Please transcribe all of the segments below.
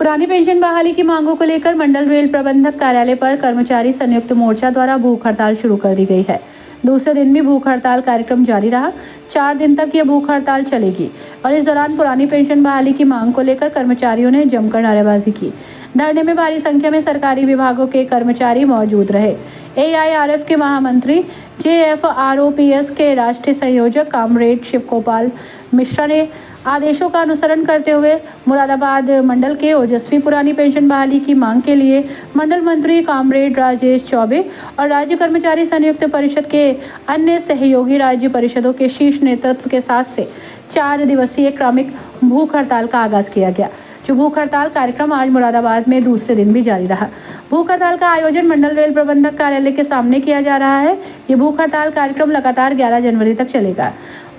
पुरानी पेंशन बहाली की मांगों को लेकर मंडल रेल प्रबंधक कार्यालय पर कर्मचारी संयुक्त मोर्चा द्वारा भूख हड़ताल शुरू कर दी गई है। दूसरे दिन भी भूख हड़ताल कार्यक्रम जारी रहा। 4 दिन तक यह भूख हड़ताल चलेगी और इस दौरान पुरानी पेंशन बहाली की मांग को लेकर कर्मचारियों ने जमकर नारेबाजी की। धरने में भारी संख्या में सरकारी विभागों के कर्मचारी मौजूद रहे। AIRF के महामंत्री JFROPS के राष्ट्रीय संयोजक कॉमरेड शिव गोपाल मिश्रा ने आदेशों का अनुसरण करते हुए मुरादाबाद मंडल के ओजस्वी पुरानी पेंशन बहाली की मांग के लिए मंडल मंत्री कॉमरेड राजेश चौबे और राज्य कर्मचारी संयुक्त परिषद के अन्य सहयोगी राज्य परिषदों के शीर्ष नेतृत्व के साथ से 4 दिवसीय क्रमिक भूख हड़ताल का आगाज किया गया। जो भूख हड़ताल कार्यक्रम आज मुरादाबाद में दूसरे दिन भी जारी रहा। भूख हड़ताल का आयोजन मंडल रेल प्रबंधक कार्यालय के सामने किया जा रहा है। ये भूख हड़ताल कार्यक्रम लगातार 11 जनवरी तक चलेगा।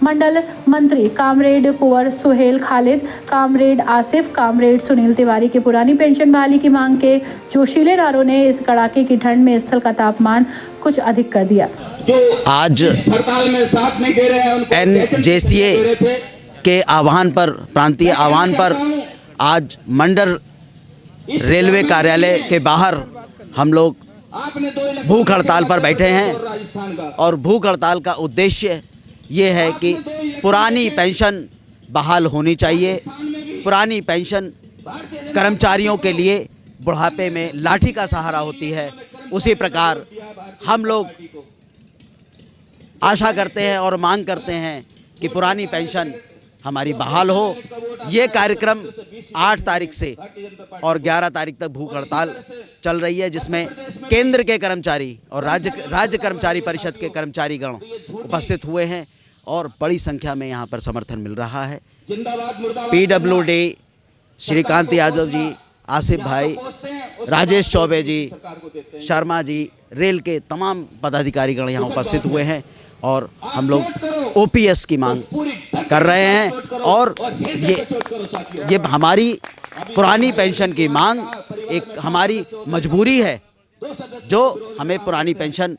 मंडल मंत्री कामरेड कुंवर सुहेल खालिद, कामरेड आसिफ, कामरेड सुनील तिवारी की पुरानी पेंशन बहाली की मांग के जोशीले नारों ने इस कड़ाके की ठंड में स्थल का तापमान कुछ अधिक कर दिया। आज हड़ताल में साथ नहीं दे रहे हैं NJCA के आह्वान पर, प्रांतीय आह्वान पर आज मंडल रेलवे कार्यालय के बाहर हम लोग भूख हड़ताल पर बैठे हैं और भूख हड़ताल का उद्देश्य ये है कि पुरानी पेंशन बहाल होनी चाहिए। पुरानी पेंशन कर्मचारियों के लिए बुढ़ापे में लाठी का सहारा होती है। उसी प्रकार हम लोग आशा करते हैं और मांग करते हैं कि पुरानी पेंशन हमारी बहाल हो। ये कार्यक्रम 8 तारीख से और 11 तारीख तक भूख हड़ताल चल रही है, जिसमें केंद्र के कर्मचारी और राज्य कर्मचारी परिषद के कर्मचारीगण उपस्थित हुए हैं और बड़ी संख्या में यहाँ पर समर्थन मिल रहा है। PWD श्रीकांत यादव जी, आसिफ भाई, राजेश चौबे जी, शर्मा जी, रेल के तमाम पदाधिकारीगण यहाँ उपस्थित हुए हैं और हम लोग OPS की मांग कर रहे हैं। और ये हमारी पुरानी पेंशन की मांग एक हमारी मजबूरी है, जो हमें पुरानी पेंशन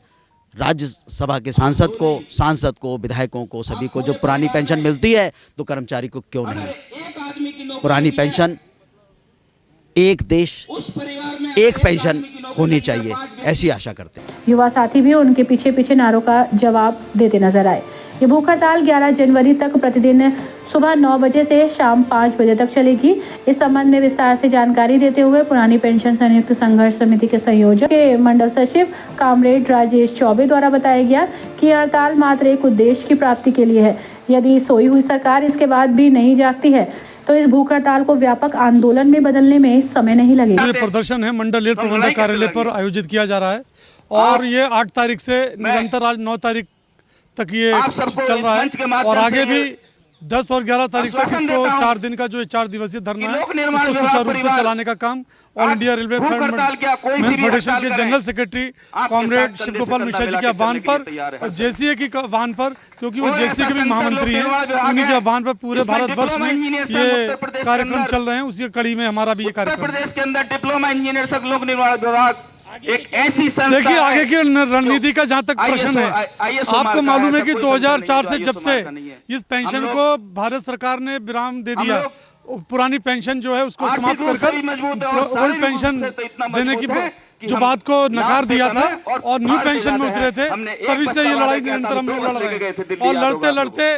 राज्यसभा के सांसद को, विधायकों को, सभी को जो पुरानी पेंशन मिलती है, तो कर्मचारी को क्यों नहीं। पुरानी पेंशन, एक देश एक पेंशन होनी चाहिए, ऐसी आशा करते हैं। युवा साथी भी उनके पीछे नारों का जवाब देते नजर आए। ये भूख हड़ताल 11 जनवरी तक प्रतिदिन सुबह 9 बजे से शाम 5 बजे तक चलेगी। इस संबंध में विस्तार से जानकारी देते हुए पुरानी पेंशन संयुक्त संघर्ष समिति के संयोजक के मंडल सचिव कॉमरेड राजेश चौबे द्वारा बताया गया कि हड़ताल मात्र एक उद्देश्य की प्राप्ति के लिए है। यदि सोई हुई सरकार इसके बाद भी नहीं जागती है तो इस भूख हड़ताल को व्यापक आंदोलन में बदलने में समय नहीं लगेगा। ये प्रदर्शन है मंडल रेल प्रबंधक कार्यालय पर आयोजित किया जा रहा है और ये 8 तारीख से निरंतर आज 9 तारीख तक ये चल रहा है और आगे भी 10 और 11 तारीख तक इसको 4 दिन का जो 4 दिवसीय धरना है, इसको सुचारू रूप से चलाने का काम ऑल इंडिया रेलवे फेडरेशन के general secretary comrade Shiv Gopal Mishra ji के आह्वान पर और JCA की आह्वान पर, क्योंकि वो JCA के भी महामंत्री हैं, उन्हीं के आह्वान पर पूरे भारतवर्ष में ये कार्यक्रम चल रहे हैं। उसी कड़ी में हमारा भी ये कार्यक्रम। प्रदेश के अंदर डिप्लोमा इंजीनियर लोक निर्माण विभाग एक ऐसी संस्था। देखिए आगे की रणनीति का जहाँ तक प्रश्न है, आपको मालूम है कि 2004 से जब से इस पेंशन को भारत सरकार ने विराम दे दिया, पुरानी पेंशन जो है उसको समाप्त कर ओल्ड पेंशन देने की जो बात को नकार दिया था और न्यू पेंशन में उतरे थे, तभी से ये लड़ाई निरंतर हम लोग लड़ रहे हैं और लड़ते लड़ते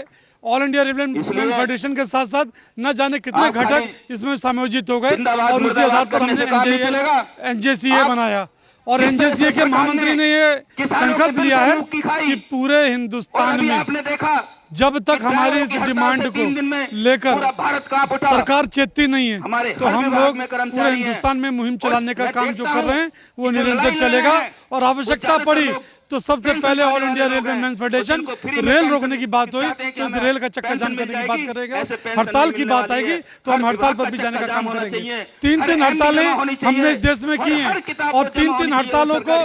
ऑल इंडिया रेलवे फेडरेशन के साथ साथ न जाने कितने घटक इसमें समायोजित हो गए और उसी आधार पर हमने NJCA बनाया और NJCA के महामंत्री ने ये संकल्प लिया है कि पूरे हिंदुस्तान में जब तक हमारी इस डिमांड को लेकर सरकार चेतती नहीं है, तो हम लोग पूरे हिंदुस्तान में मुहिम चलाने का काम जो कर रहे हैं वो निरंतर चलेगा और आवश्यकता पड़ी तो सबसे पहले all India railway men's federation rail रोकने की बात हुई तो इस रेल का चक्का जाम करने की बात करेगा। हड़ताल की बात आएगी तो हम हड़ताल पर भी जाने का काम करेंगे। 3 हड़तालें हमने इस देश में की हैं और 3 हड़तालों को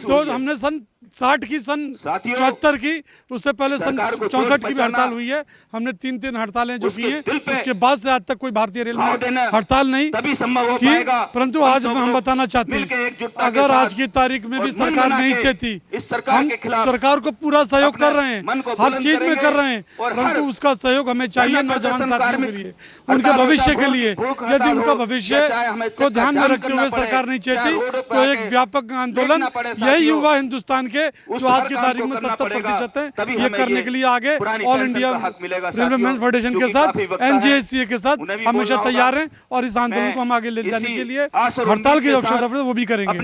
तो हमने सन 60 की, सन साथियों, 74 की, उससे पहले सन सरकार को 64 की भी बचाना, हड़ताल हुई है। हमने 3 हड़तालें जो उसके की हैं, दिल पे उसके बाद से आज तक कोई भारतीय रेल घाव देना में हड़ताल नहीं तभी संभव हो की। पाएगा। परंतु आज हम बताना चाहते मिलकर हैं, एकजुटता के अगर आज साथ की तारीख में और भी मन सरकार बना नहीं के चाहती, इस सरकार हम के खिलाफ सरकार को पूरा सहयोग अपने कर रहे हैं, मन को हर बुलंद चीज में करेंगे कर रहे हैं, और परंतु हर उसका सहयोग हमें चाहिए जन नौजवान प्रदर्शन साथियों कार्मिक के लिए, उनके हड़ताल भविष्य होता के हो, लिए। भूख यदि हड़ताल उनका हो, भविष्य या चाहे हमें को ध्यान में चक्का रखते जाम हुए करना सरकार पड़े, नहीं चाहे चाहती, रोडों पे तो एक आके व्यापक आंदोलन देखना पड़े यही साथियों, युवा हिंदुस्तान के उस जो आज हर की काम तारीख को में करना 70% पड़ेगा, है, तभी ये हमें करने ये के लिए आगे पुरानी ऑल पेंशन इंडिया का हक मिलेगा रेलवे साथियों, मैन फेडरेशन जो के कि साथ, काफी वक्त है, NJSCA के साथ उन्हें भी हमेशा बोलना तैयार होगा। हैं और इस आंदोलन मैं को हम आगे ले जाने इसी के लिए आस और हड़ताल उम्मीद की के आवश्यकता साथ पड़े वो भी करेंगे।